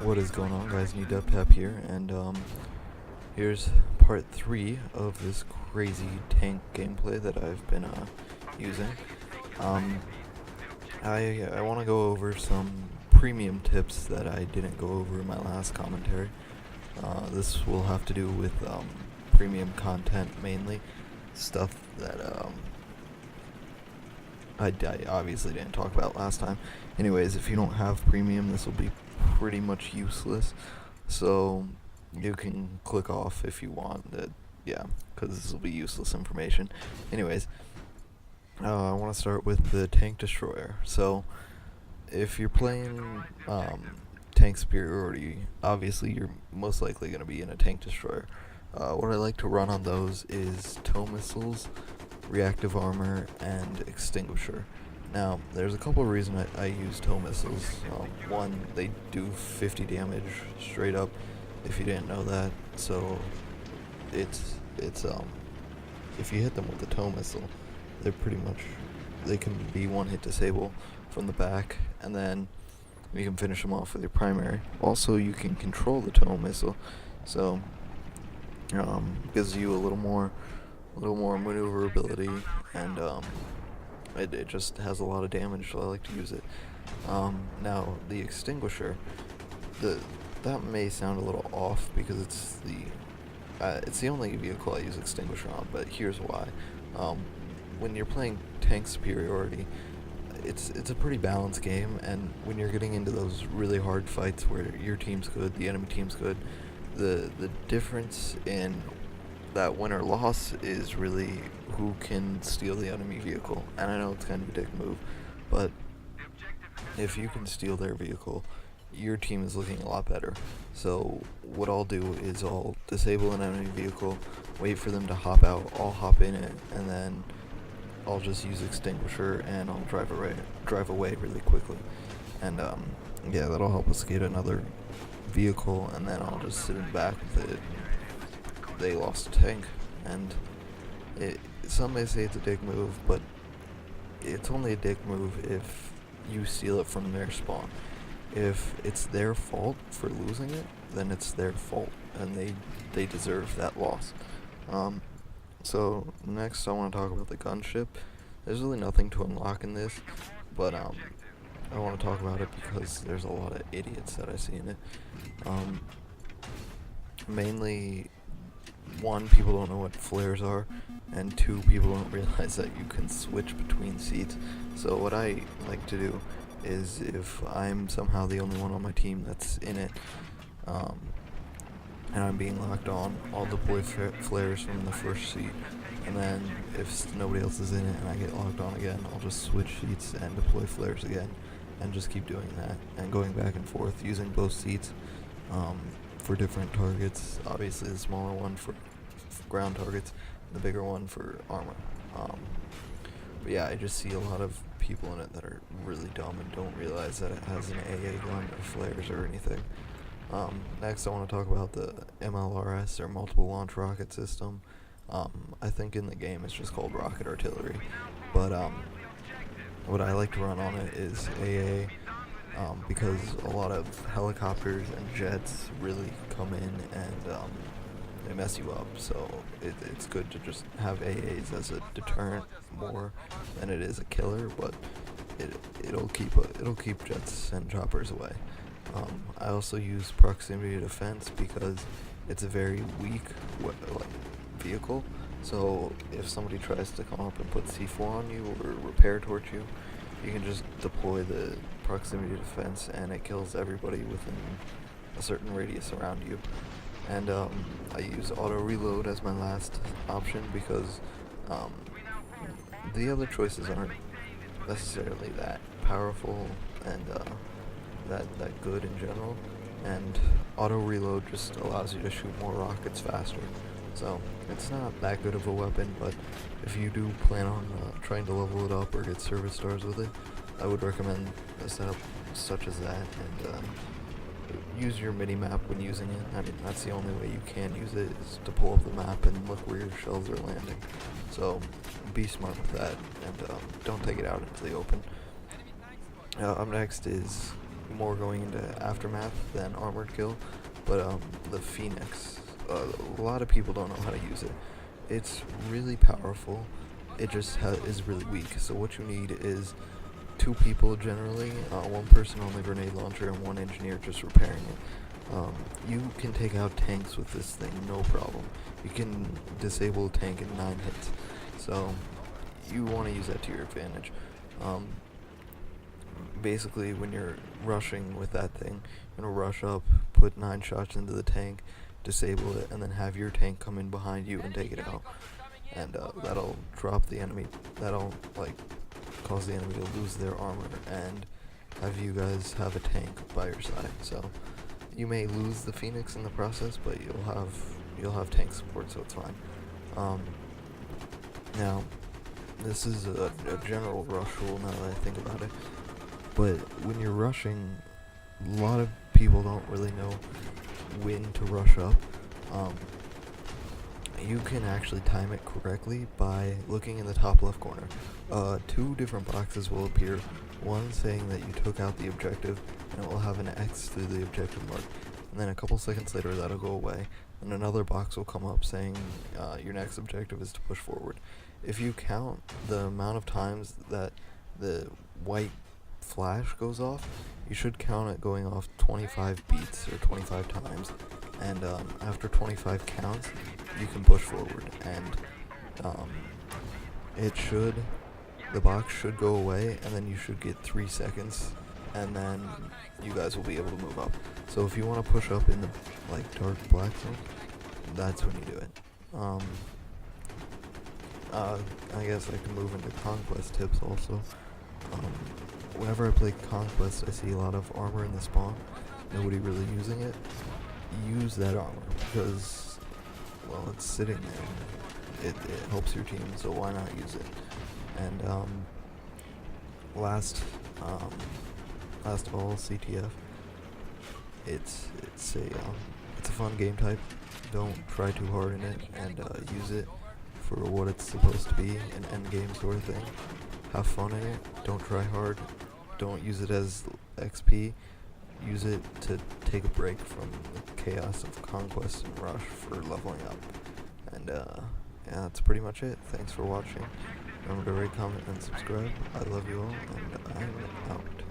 What is going on, guys? NewDevPep here, and here's part 3 of this crazy tank gameplay that I've been using. Um, I want to go over some premium tips that I didn't go over in my last commentary. This will have to do with premium content mainly, stuff that I obviously didn't talk about last time. Anyways, if you don't have premium, this will be pretty much useless. So you can click off if you want that, yeah, because this will be useless information. Anyways, I want to start with the tank destroyer. So if you're playing tank superiority, obviously you're most likely going to be in a tank destroyer. What I like to run on those is tow missiles, reactive armor, and extinguisher. Now, there's a couple of reasons I use tow missiles. One, they do 50 damage straight up, if you didn't know that. So it's if you hit them with the tow missile, they can be one hit disable from the back, and then you can finish them off with your primary. Also, you can control the tow missile, so gives you a little more maneuverability, and it just has a lot of damage, so I like to use it. Now, the extinguisher, that may sound a little off because it's the only vehicle I use extinguisher on, but here's why. When you're playing tank superiority, it's a pretty balanced game, and when you're getting into those really hard fights where your team's good, the enemy team's good, the difference in that win or loss is really who can steal the enemy vehicle. And I know it's kind of a dick move, but if you can steal their vehicle, your team is looking a lot better. So what I'll do is I'll disable an enemy vehicle, wait for them to hop out, I'll hop in it, and then I'll just use extinguisher and I'll drive away really quickly. And yeah, that'll help us get another vehicle, and then I'll just sit in the back with it. They lost a tank, and some may say it's a dick move, but it's only a dick move if you steal it from their spawn. If it's their fault for losing it, then it's their fault, and they deserve that loss. So next I want to talk about the gunship. There's really nothing to unlock in this, but I want to talk about it because there's a lot of idiots that I see in it. Mainly, one, people don't know what flares are, and two, people don't realize that you can switch between seats. So what I like to do is, if I'm somehow the only one on my team that's in it, and I'm being locked on, I'll deploy flares from the first seat, and then if nobody else is in it and I get locked on again, I'll just switch seats and deploy flares again, and just keep doing that, and going back and forth, using both seats for different targets. Obviously the smaller one for ground targets, the bigger one for armor. But yeah, I just see a lot of people in it that are really dumb and don't realize that it has an AA gun or flares or anything. Next I want to talk about the MLRS, or multiple launch rocket system. I think in the game it's just called rocket artillery, but what I like to run on it is AA, because a lot of helicopters and jets really come in and they mess you up, so it's good to just have AAs as a deterrent more than it is a killer, but it'll keep jets and choppers away. I also use proximity defense because it's a very weak vehicle, so if somebody tries to come up and put C4 on you or repair torch you, you can just deploy the proximity defense and it kills everybody within a certain radius around you. And I use auto reload as my last option because the other choices aren't necessarily that powerful and that good in general, and auto reload just allows you to shoot more rockets faster. So it's not that good of a weapon, but if you do plan on trying to level it up or get service stars with it, I would recommend a setup such as that, and use your mini-map when using it. I mean, that's the only way you can use it, is to pull up the map and look where your shells are landing. So be smart with that, and don't take it out into the open. Up next is more going into Aftermath than Armored Kill, but the Phoenix, a lot of people don't know how to use it. It's really powerful. It just is really weak. So what you need is two people generally, one person on the grenade launcher and one engineer just repairing it. You can take out tanks with this thing, no problem. You can disable a tank in 9 hits. So you want to use that to your advantage. Basically, when you're rushing with that thing, you're going to rush up, put 9 shots into the tank, disable it, and then have your tank come in behind you and take it out. And that'll drop the enemy, that'll cause the enemy to lose their armor and have you guys have a tank by your side. So you may lose the Phoenix in the process, but you'll have tank support, so it's fine. Now, this is a general rush rule now that I think about it, but when you're rushing, a lot of people don't really know when to rush up. You can actually time it correctly by looking in the top left corner. 2 different boxes will appear, one saying that you took out the objective, and it will have an X through the objective mark, and then a couple seconds later that'll go away, and another box will come up saying your next objective is to push forward. If you count the amount of times that the white flash goes off, you should count it going off 25 beats or 25 times, and after 25 counts you can push forward, and the box should go away, and then you should get 3 seconds, and then you guys will be able to move up. So if you want to push up in the dark black zone, that's when you do it. I guess I can move into Conquest tips also. Whenever I play Conquest, I see a lot of armor in the spawn, nobody really using it. Use that armor, because, well, it's sitting there. It helps your team, so why not use it? And last of all, CTF. It's a fun game type. Don't try too hard in it, and use it for what it's supposed to be, an end game sort of thing. Have fun in it. Don't try hard. Don't use it as XP. Use it to take a break from the chaos of Conquest and Rush for leveling up. And yeah, that's pretty much it. Thanks for watching. Remember to rate, comment, and subscribe. I love you all, and I'm out.